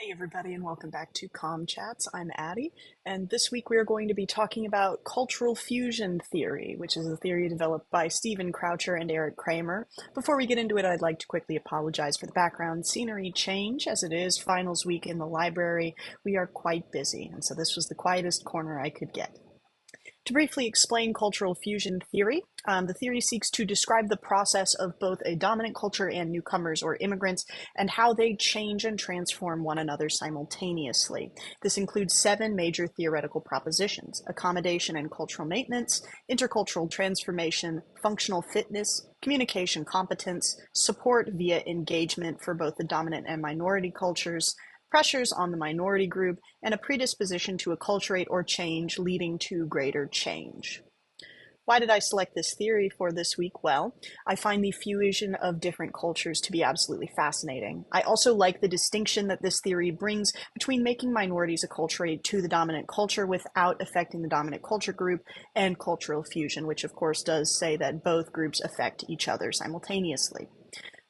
Hey everybody, and welcome back to Com Chats. I'm Addie, and this week we are going to be talking about cultural fusion theory, which is a theory developed by Stephen Croucher and Eric Kramer. Before we get into it, I'd like to quickly apologize for the background scenery change. As it is finals week in the library, we are quite busy, and so this was the quietest corner I could get. To briefly explain cultural fusion theory, the theory seeks to describe the process of both a dominant culture and newcomers or immigrants and how they change and transform one another simultaneously. This includes 7 major theoretical propositions: accommodation and cultural maintenance, intercultural transformation, functional fitness, communication competence, support via engagement for both the dominant and minority cultures, pressures on the minority group, and a predisposition to acculturate or change leading to greater change. Why did I select this theory for this week? Well, I find the fusion of different cultures to be absolutely fascinating. I also like the distinction that this theory brings between making minorities acculturate to the dominant culture without affecting the dominant culture group, and cultural fusion, which of course does say that both groups affect each other simultaneously.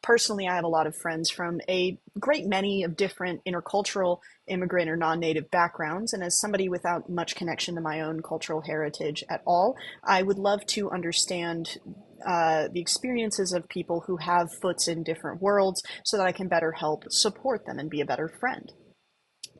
Personally, I have a lot of friends from a great many of different intercultural, immigrant, or non-native backgrounds, and as somebody without much connection to my own cultural heritage at all, I would love to understand the experiences of people who have foots in different worlds so that I can better help support them and be a better friend.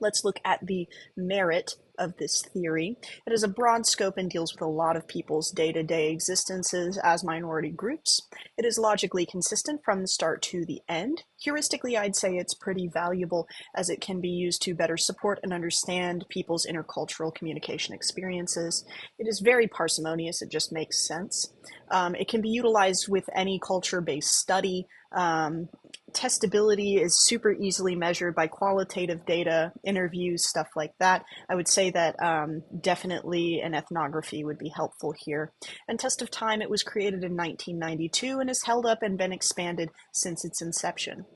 Let's look at the merit of this theory. It has a broad scope and deals with a lot of people's day-to-day existences as minority groups. It is logically consistent from the start to the end. Heuristically, I'd say it's pretty valuable as it can be used to better support and understand people's intercultural communication experiences. It is very parsimonious, it just makes sense. It can be utilized with any culture-based study. Testability is super easily measured by qualitative data, interviews, stuff like that. I would say that definitely an ethnography would be helpful here. And test of time, it was created in 1992 and has held up and been expanded since its inception.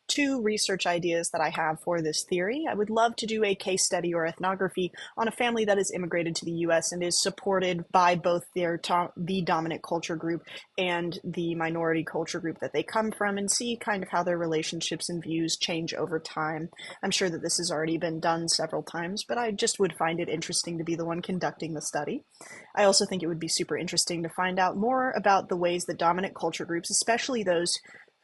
2 research ideas that I have for this theory. I would love to do a case study or ethnography on a family that has immigrated to the US and is supported by both the dominant culture group and the minority culture group that they come from, and see kind of how their relationships and views change over time. I'm sure that this has already been done several times, but I just would find it interesting to be the one conducting the study. I also think it would be super interesting to find out more about the ways that dominant culture groups, especially those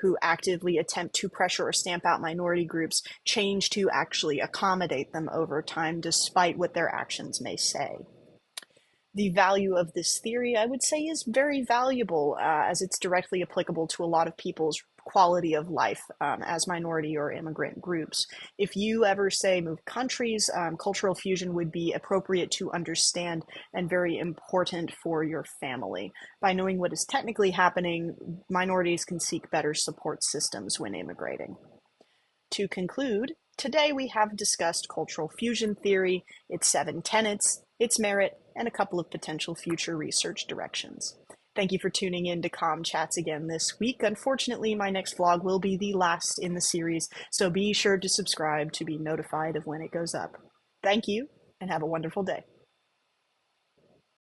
who actively attempt to pressure or stamp out minority groups, change to actually accommodate them over time, despite what their actions may say. The value of this theory, I would say, is very valuable as it's directly applicable to a lot of people's quality of life as minority or immigrant groups. If you ever say move countries, cultural fusion would be appropriate to understand and very important for your family. By knowing what is technically happening, minorities can seek better support systems when immigrating. To conclude, today we have discussed cultural fusion theory, its 7 tenets, its merit, and a couple of potential future research directions. Thank you for tuning in to Com Chats again this week. Unfortunately, my next vlog will be the last in the series, so be sure to subscribe to be notified of when it goes up. Thank you, and have a wonderful day.